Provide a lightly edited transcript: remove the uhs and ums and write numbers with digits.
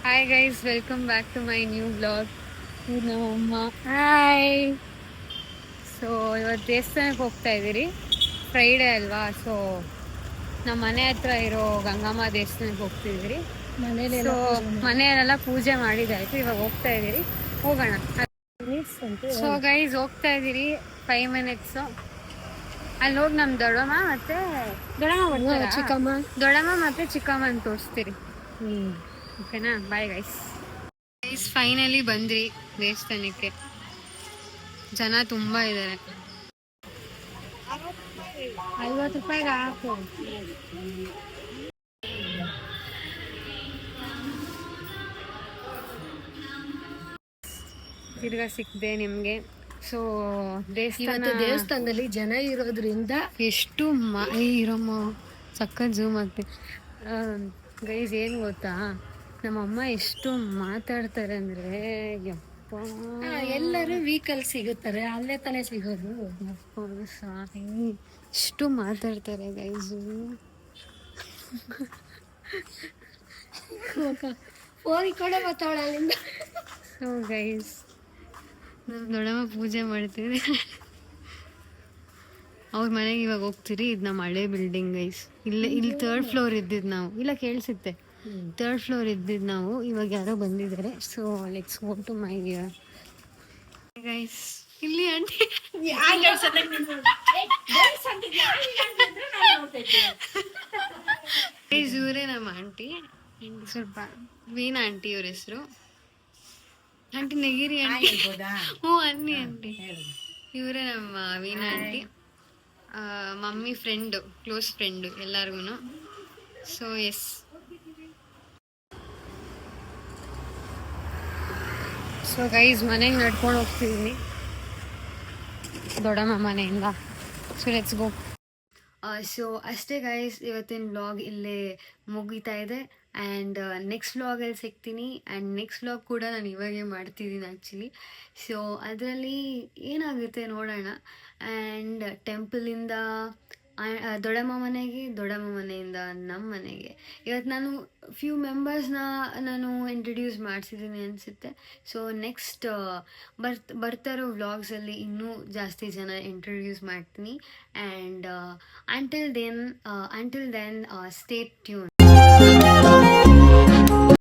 Hi guys, welcome back to my new blog. ಇದು ನಮ್ಮಮ್ಮ. Hi. So ಇವತ್ತು ದೇವಸ್ಥಾನಕ್ಕೆ ಹೋಗ್ತಾ ಇದ್ದೀರಿ. ಫ್ರೈಡೇ ಅಲ್ವಾ, ಸೊ ನಮ್ಮ ಮನೆ ಹತ್ರ ಇರೋ ಗಂಗಮ್ಮ ದೇವಸ್ಥಾನಕ್ಕೆ ಹೋಗ್ತಿದ್ದೀರಿ. ಸೊ ಮನೆಯಲ್ಲೆಲ್ಲ ಪೂಜೆ ಮಾಡಿದಾಯ್ತು, ಇವಾಗ ಹೋಗ್ತಾ ಇದ್ದೀರಿ. ಹೋಗೋಣ. ಸೊ ಗೈಸ್ ಹೋಗ್ತಾ ಇದ್ದೀರಿ. 5 minutes. ಅಲ್ಲಿ ಹೋಗಿ ನಮ್ಮ ದೊಡ್ಡಮ್ಮ ಮತ್ತೆ ದೊಡ್ಡಮ್ಮ ಮತ್ತೆ ಚಿಕ್ಕಮ್ಮನ ತೋರಿಸ್ತೀರಿ. ಓಕೆನಾ? Bye guys. ಫೈನಲಿ ಬಂದ್ರಿ ದೇವಸ್ಥಾನಕ್ಕೆ. ಜನ ತುಂಬಾ ಇದ್ದಾರೆ. 50 ರೂಪಾಯಿಗೆ ಹಾಕು. ತಿರ್ಗಾ ಸಿಕ್ದೆ ನಿಮ್ಗೆ. ಸೊ ದೇವಸ್ಥಾನದಲ್ಲಿ ಜನ ಇರೋದ್ರಿಂದ ಎಷ್ಟು ಇರಮ್ಮ ಸಖತ್ ಝೂಮ್ ಆಗ್ತದೆ. ಗೈಸ್ ಏನು ಗೊತ್ತಾ, ನಮ್ಮಮ್ಮ ಎಷ್ಟು ಮಾತಾಡ್ತಾರೆ ಅಂದ್ರೆ, ಯಪ್ಪ, ಎಲ್ಲರೂ ವೀಕಲ್ ಸಿಗುತ್ತಾರೆ, ಅಲ್ಲೇ ತಾನೇ ಸಿಗೋದು. ಎಷ್ಟು ಮಾತಾಡ್ತಾರೆ ಗೈಸು. ಫೋನ್ ಕೂಡ ಮಾತಾಡೋಣ ಅಲ್ಲಿಂದ. ಸೊ ಗೈಸ್, ನಮ್ಮ ದೊಡ್ಡಮ್ಮ ಪೂಜೆ ಮಾಡ್ತೀವಿ. ಅವ್ರ ಮನೆಗೆ ಇವಾಗ ಹೋಗ್ತೀರಿ. ಇದು ನಮ್ಮ ಹಳೆ ಬಿಲ್ಡಿಂಗ್ ಗೈಸ್. ಇಲ್ಲಿ 3rd floor ಇದ್ದಿದ್ದು ನಾವು. ಇಲ್ಲ ಕೇಳಿಸುತ್ತೆ, 3rd floor ಇದ್ದಿದ್ದು ನಾವು. ಇವಾಗ ಯಾರೋ ಬಂದಿದ್ದಾರೆ. So let's go to my guys. ಇಲ್ಲಿ ಆಂಟಿ ಇವರೇ ನಮ್ಮ ಆಂಟಿ. ಸ್ವಲ್ಪ ವೀಣಾ ಆಂಟಿ ಇವ್ರ ಹೆಸರು. ಆಂಟಿ ನೆಗಿರಿ ಆಂಟಿ. ಹ್ಞೂ ಅನ್ನಿ ಆಂಟಿ. ಇವರೇ ನಮ್ಮ Veena aunty. Mummy friend, close friend ಎಲ್ಲರಿಗೂ. ಸೊ ಎಸ್, ಸೊ ಗೈಸ್ ಮನೆಗೆ ನಡ್ಕೊಂಡು ಹೋಗ್ತಿದ್ದೀನಿ ದೊಡ್ಡಮ್ಮ ಮನೆಯಿಂದ. So let's go. ಸೊ ಅಷ್ಟೇ ಗೈಸ್, ಇವತ್ತಿನ ವ್ಲಾಗ್ ಇಲ್ಲೇ ಮುಗಿತಾ ಇದೆ. ಆ್ಯಂಡ್ ನೆಕ್ಸ್ಟ್ ವ್ಲಾಗಲ್ಲಿ ಸಿಗ್ತೀನಿ. ಆ್ಯಂಡ್ ನೆಕ್ಸ್ಟ್ ವ್ಲಾಗ್ ಕೂಡ ನಾನು ಇವಾಗೇ ಮಾಡ್ತಿದ್ದೀನಿ ಆ್ಯಕ್ಚುಲಿ. ಸೊ ಅದರಲ್ಲಿ ಏನಾಗುತ್ತೆ ನೋಡೋಣ. ಆ್ಯಂಡ್ ಟೆಂಪಲಿಂದ ದೊಡ್ಡಮ್ಮ ಮನೆಯಿಂದ ನಮ್ಮ ಮನೆಗೆ ಇವತ್ತು ನಾನು ಫ್ಯೂ ಮೆಂಬರ್ಸ್ನ ನಾನು ಇಂಟ್ರಡ್ಯೂಸ್ ಮಾಡಿಸಿದ್ದೀನಿ ಅನಿಸುತ್ತೆ. ಸೊ ನೆಕ್ಸ್ಟ್ ಬರ್ತಾ ಇರೋ ವ್ಲಾಗ್ಸಲ್ಲಿ ಇನ್ನೂ ಜಾಸ್ತಿ ಜನ ಇಂಟ್ರಡ್ಯೂಸ್ ಮಾಡ್ತೀನಿ. And until then stay tune.